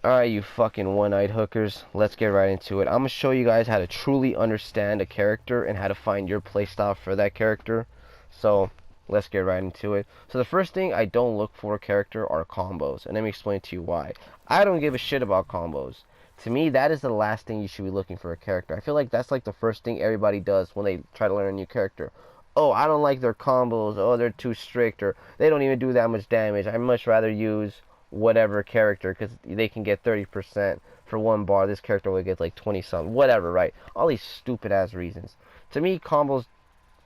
Alright, you fucking one-eyed hookers, let's get right into it. I'm gonna show you guys how to truly understand a character and how to find your playstyle for that character. So, let's get right into it. So the first thing I don't look for a character are combos, and let me explain to you why. I don't give a shit about combos. To me, that is the last thing you should be looking for a character. I feel like that's like the first thing everybody does when they try to learn a new character. Oh, I don't like their combos, oh, they're too strict, or they don't even do that much damage. I'd much rather use whatever character because they can get 30% for one bar. This character will get like 20 something, whatever, right? All these stupid ass reasons. To me, combos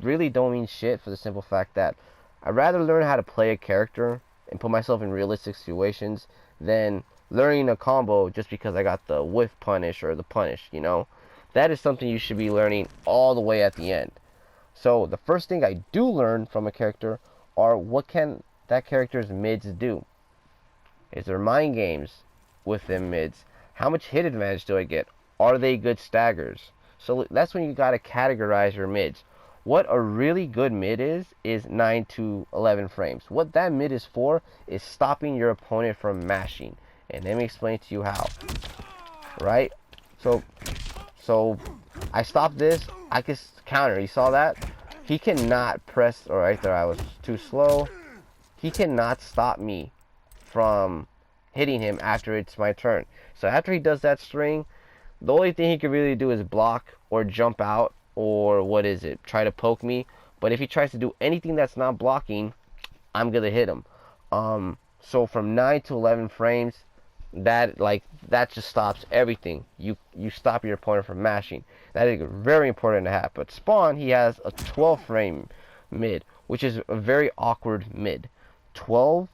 really don't mean shit for the simple fact that I'd rather learn how to play a character and put myself in realistic situations than learning a combo just because I got the whiff punish or the punish, you know? That is something you should be learning all the way at the end. So the first thing I do learn from a character are what can that character's mids do. Is there mind games with them mids? How much hit advantage do I get? Are they good staggers? So that's when you gotta categorize your mids. What a really good mid is 9 to 11 frames. What that mid is for is stopping your opponent from mashing. And let me explain to you how. Right? So I stopped this. I can counter. You saw that? He cannot press. Or right there, I was too slow. He cannot stop me from hitting him after it's my turn. So after he does that string, the only thing he can really do is block or jump out or what is it? Try to poke me. But if he tries to do anything that's not blocking, I'm gonna hit him. So from 9 to 11 frames, that just stops everything. You stop your opponent from mashing. That is very important to have. But Spawn, he has a 12 frame mid, which is a very awkward mid. 12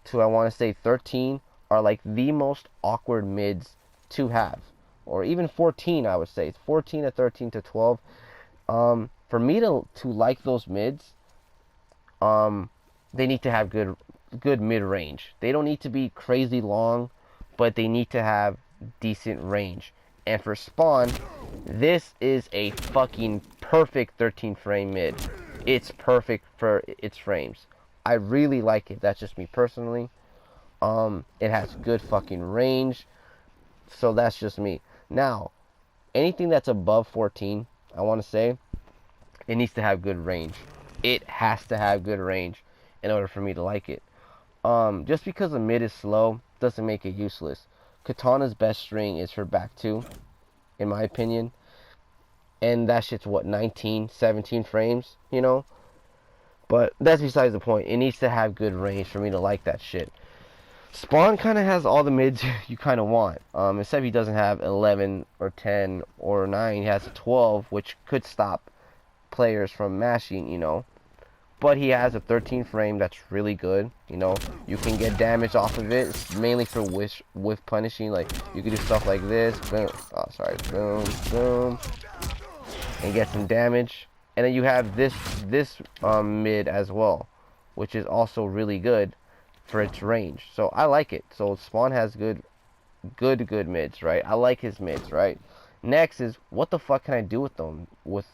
to I want to say 13 are like the most awkward mids to have, or even 14. I would say 14 to 13 to 12. For me to like those mids, they need to have good mid range. They don't need to be crazy long, but they need to have decent range. And for Spawn, this is a fucking perfect 13 frame mid. It's perfect for its frames. I really like it. That's just me personally. It has good fucking range. So that's just me. Now, anything that's above 14, I want to say, it needs to have good range. It has to have good range in order for me to like it. Just because the mid is slow doesn't make it useless. Katana's best string is her back 2, in my opinion. And that shit's what, 19, 17 frames, you know? But that's besides the point. It needs to have good range for me to like that shit. Spawn kind of has all the mids you kind of want. Except he doesn't have 11 or 10 or 9. He has 12, which could stop players from mashing, you know. But he has a 13 frame that's really good. You know, you can get damage off of it. It's mainly for whiff punishing. Like, you can do stuff like this. Boom. Oh, sorry. Boom, boom. And get some damage. And then you have this mid as well, which is also really good for its range. So I like it. So Spawn has good mids, right? I like his mids, right? Next is, what the fuck can I do with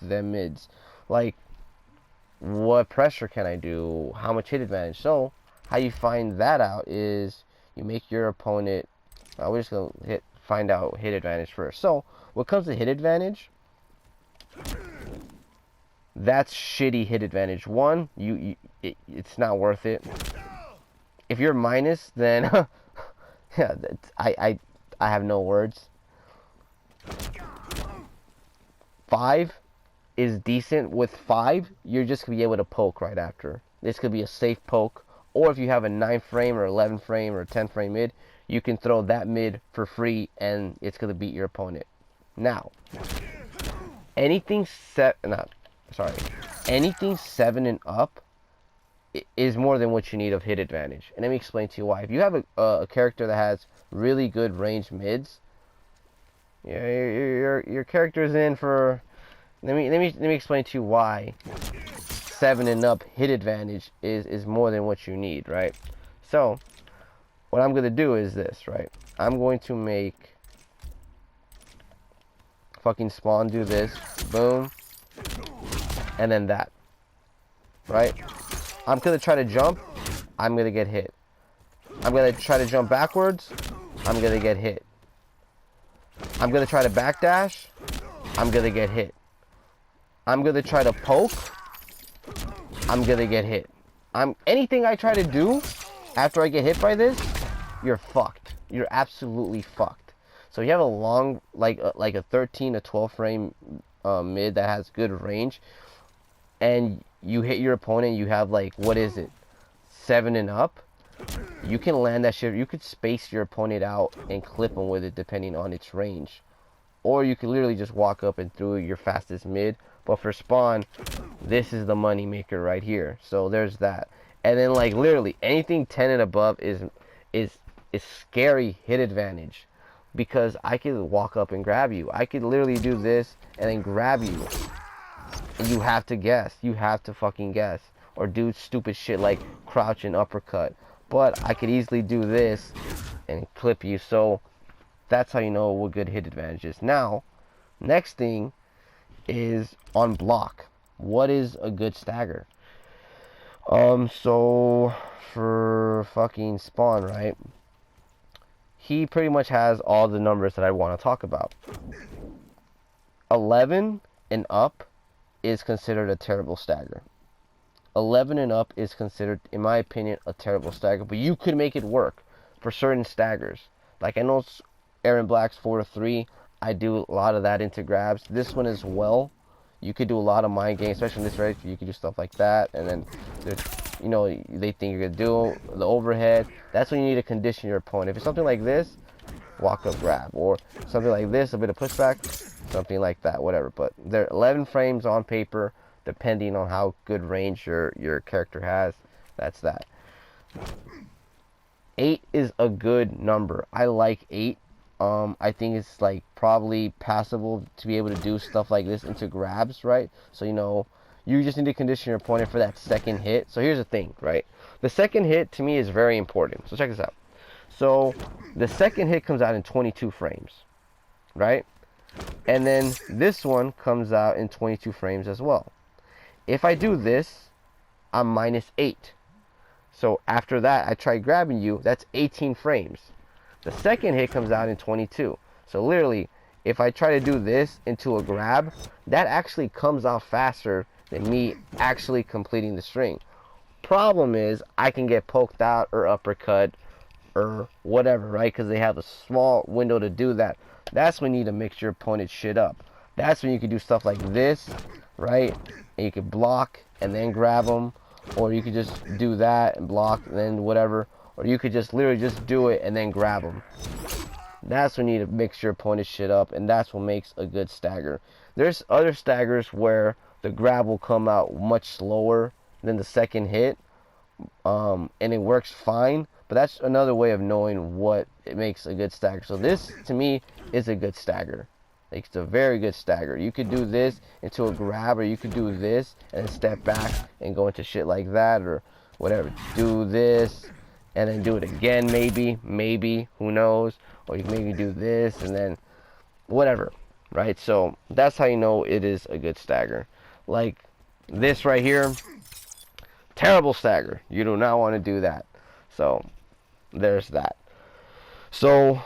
them mids? Like, what pressure can I do? How much hit advantage? So how you find that out is you make your opponent. We're just gonna find out hit advantage first. So what comes to hit advantage? That's shitty hit advantage. One, it's not worth it. If you're minus, then yeah, I have no words. 5 is decent. With 5, you're just gonna be able to poke right after. This could be a safe poke, or if you have a 9 frame or 11 frame or 10 frame mid, you can throw that mid for free, and it's gonna beat your opponent. Now, anything anything 7 and up is more than what you need of hit advantage. And let me explain to you why. If you have a character that has really good range mids, yeah, your character is in for. Let me explain to you why 7 and up hit advantage is more than what you need, right? So what I'm gonna do is this, right? I'm going to make fucking Spawn do this, boom, and then that, right? I'm gonna try to jump, I'm gonna get hit. I'm gonna try to jump backwards, I'm gonna get hit. I'm gonna try to backdash, I'm gonna get hit. I'm gonna try to poke, I'm gonna get hit. Anything I try to do after I get hit by this, you're fucked. You're absolutely fucked. So you have a long, like a 13 to 12 frame mid that has good range, and you hit your opponent, you have like, what is it, 7 and up, you can land that shit. You could space your opponent out and clip them with it depending on its range. Or you could literally just walk up and through your fastest mid. But for spawn, this is the money maker right here. So there's that. And then like literally anything 10 and above is scary hit advantage, because I could walk up and grab you. I could literally do this and then grab you. And you have to guess. You have to fucking guess. Or do stupid shit like crouch and uppercut. But I could easily do this and clip you. So that's how you know what good hit advantage is. Now, next thing is on block. What is a good stagger? So for fucking Spawn, right? He pretty much has all the numbers that I want to talk about. 11 and up is considered a terrible stagger. 11 and up is considered, in my opinion, a terrible stagger, but you could make it work for certain staggers. Like I know Aaron Black's 4-3. I do a lot of that into grabs. This one as well. You could do a lot of mind games, especially in this race. You could do stuff like that, and then you know, they think you're gonna do the overhead. That's when you need to condition your opponent. If it's something like this, walk up grab, or something like this, a bit of pushback, something like that, whatever. But they're 11 frames on paper, depending on how good range your character has. That's that. 8 is a good number. I like 8. I think it's like probably passable to be able to do stuff like this into grabs, right? So you know, you just need to condition your opponent for that second hit. So here's the thing, right? The second hit to me is very important. So check this out. So the second hit comes out in 22 frames, right? And then this one comes out in 22 frames as well. If I do this, I'm -8. So after that, I try grabbing you, that's 18 frames. The second hit comes out in 22. So literally, if I try to do this into a grab, that actually comes out faster than me actually completing the string. Problem is, I can get poked out or uppercut or whatever, right? Because they have a small window to do that. That's when you need to mix your opponent's shit up. That's when you can do stuff like this, right? And you can block and then grab them. Or you could just do that and block and then whatever. Or you could just literally just do it and then grab them. That's when you need to mix your opponent's shit up, and that's what makes a good stagger. There's other staggers where the grab will come out much slower than the second hit, and it works fine. But that's another way of knowing what it makes a good stagger. So this, to me, is a good stagger. Like, it's a very good stagger. You could do this into a grab, or you could do this and step back and go into shit like that, or whatever. Do this and then do it again, maybe, who knows? Or you can maybe do this and then whatever, right? So that's how you know it is a good stagger. Like this right here, terrible stagger. You do not want to do that. So there's that. So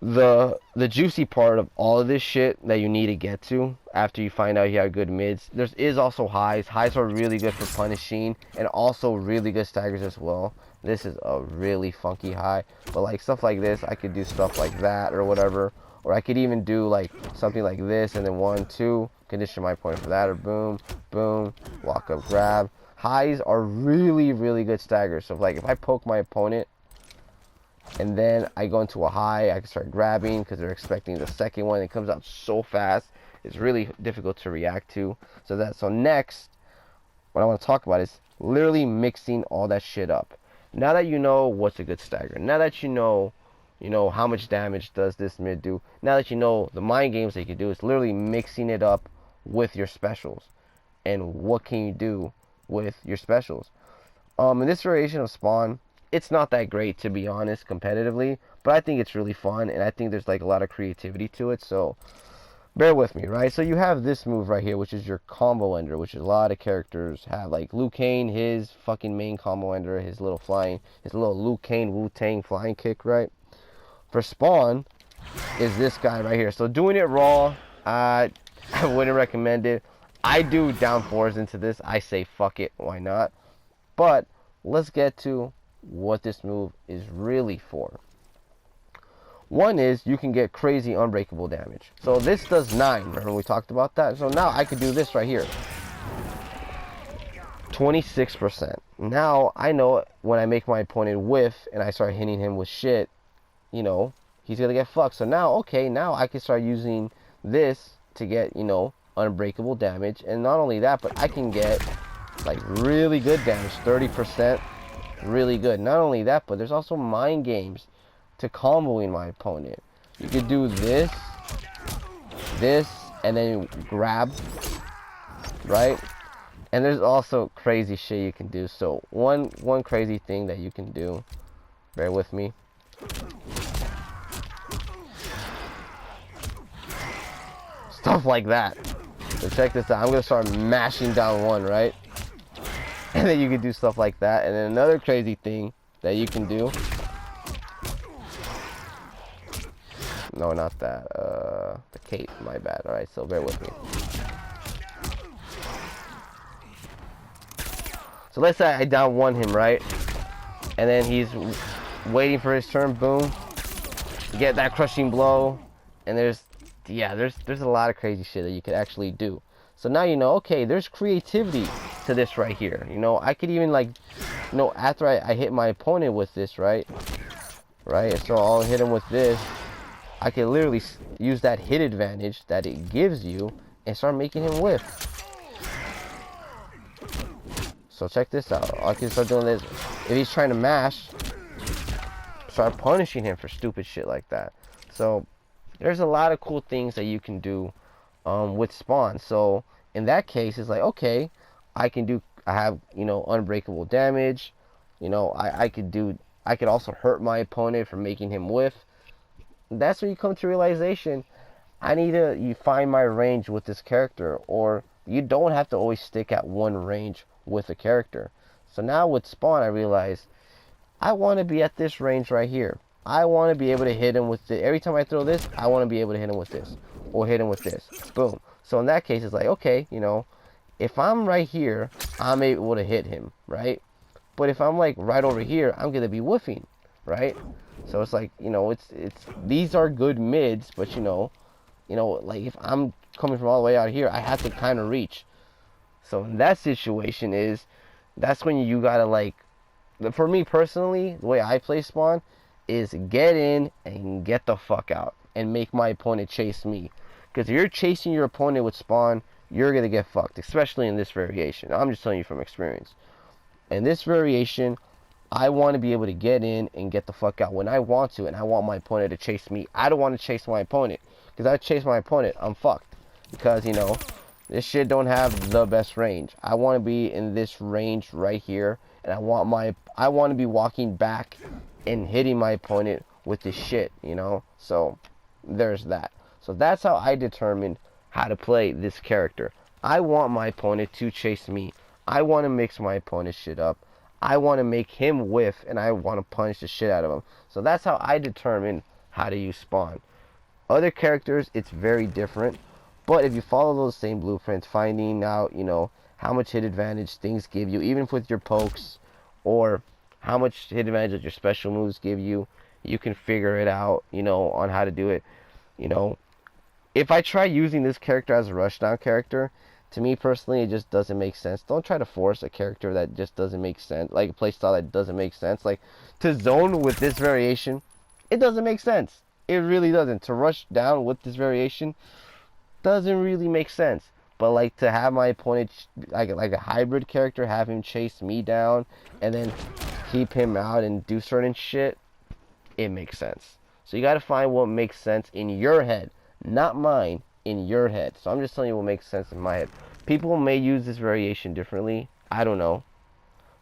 the juicy part of all of this shit that you need to get to after you find out you have good mids, there is also highs. Highs are really good for punishing, and also really good staggers as well. This is a really funky high, but like stuff like this, I could do stuff like that or whatever, or I could even do like something like this and then 1, 2, condition my point for that, or boom, boom, walk up, grab. Highs are really, really good staggers. So like if I poke my opponent and then I go into a high, I can start grabbing because they're expecting the second one. It comes out so fast, it's really difficult to react to. So next, what I want to talk about is literally mixing all that shit up. Now that you know what's a good stagger, now that you know how much damage does this mid do, now that you know the mind games that you can do, it's literally mixing it up with your specials. And what can you do with your specials? In this variation of Spawn, it's not that great, to be honest, competitively, but I think it's really fun, and I think there's like a lot of creativity to it, so bear with me, right? So you have this move right here, which is your combo ender, which a lot of characters have. Like Liu Kang, his fucking main combo ender, his little Liu Kang Wu-Tang flying kick, right? for spawn is this guy right here. So doing it raw, I wouldn't recommend it. I do down fours into this. I say fuck it, why not? But let's get to what this move is really for. One is you can get crazy unbreakable damage. So this does 9. Remember we talked about that? So now I could do this right here. 26%. Now I know when I make my opponent whiff and I start hitting him with shit, you know, he's gonna get fucked. So now, okay, now I can start using this to get, you know, unbreakable damage. And not only that, but I can get like really good damage, 30%, really good. Not only that, but there's also mind games to comboing my opponent. You could do this, and then grab, right? And there's also crazy shit you can do. So one crazy thing that you can do, bear with me. Stuff like that. So check this out. I'm gonna start mashing down one, right? And then you can do stuff like that. And then another crazy thing that you can do. No, not that. The cape, my bad. Alright, so bear with me. So let's say I down one him, right? And then he's waiting for his turn, boom. Get that crushing blow. And there's a lot of crazy shit that you could actually do. So now you know, okay, there's creativity to this right here. You know, I could even like, you know, after I hit my opponent with this, right? Right, so I'll hit him with this. I can literally use that hit advantage that it gives you and start making him whiff. So check this out. I can start doing this. If he's trying to mash, start punishing him for stupid shit like that. So there's a lot of cool things that you can do with spawn. So in that case, it's like, okay, I have, you know, unbreakable damage. You know, I could also hurt my opponent for making him whiff. That's when you come to realization, you find my range with this character, or you don't have to always stick at one range with a character. So now with spawn, I realize I want to be at this range right here. I want to be able to hit him with every time I throw this, I want to be able to hit him with this, or hit him with this. Boom. So in that case, it's like, okay, you know, if I'm right here, I'm able to hit him, right? But if I'm like right over here, I'm gonna be woofing, right? So it's like, you know, these are good mids, but you know, like if I'm coming from all the way out here, I have to kind of reach. So in that situation that's when you gotta like, for me personally, the way I play spawn is get in and get the fuck out and make my opponent chase me. Because if you're chasing your opponent with spawn, you're gonna get fucked, especially in this variation. I'm just telling you from experience. In this variation, I want to be able to get in and get the fuck out when I want to, and I want my opponent to chase me. I don't want to chase my opponent, because I chase my opponent, I'm fucked. Because, you know, this shit don't have the best range. I want to be in this range right here, and I want to be walking back and hitting my opponent with this shit, you know? So, there's that. So that's how I determine how to play this character. I want my opponent to chase me. I want to mix my opponent's shit up. I want to make him whiff, and I want to punch the shit out of him. So that's how I determine how to use spawn. Other characters, it's very different. But if you follow those same blueprints, finding out, you know, how much hit advantage things give you, even with your pokes, or how much hit advantage your special moves give you, you can figure it out, you know, on how to do it. You know, if I try using this character as a rushdown character, to me personally, it just doesn't make sense. Don't try to force a character that just doesn't make sense, like a playstyle that doesn't make sense. Like, to zone with this variation, it doesn't make sense. It really doesn't. To rush down with this variation doesn't really make sense. But like to have my opponent, like a hybrid character, have him chase me down and then keep him out and do certain shit, it makes sense. So you got to find what makes sense in your head, not mine, in your head. So I'm just telling you what makes sense in my head. People may use this variation differently. I don't know.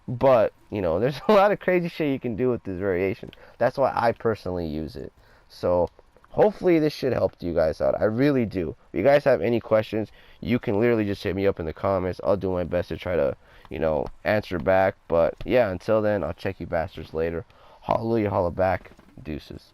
But, you know, there's a lot of crazy shit you can do with this variation. That's why I personally use it. So hopefully this shit helped you guys out. I really do. If you guys have any questions, you can literally just hit me up in the comments. I'll do my best to try to, you know, answer back. But yeah, until then, I'll check you bastards later. Hallelujah, holla back. Deuces.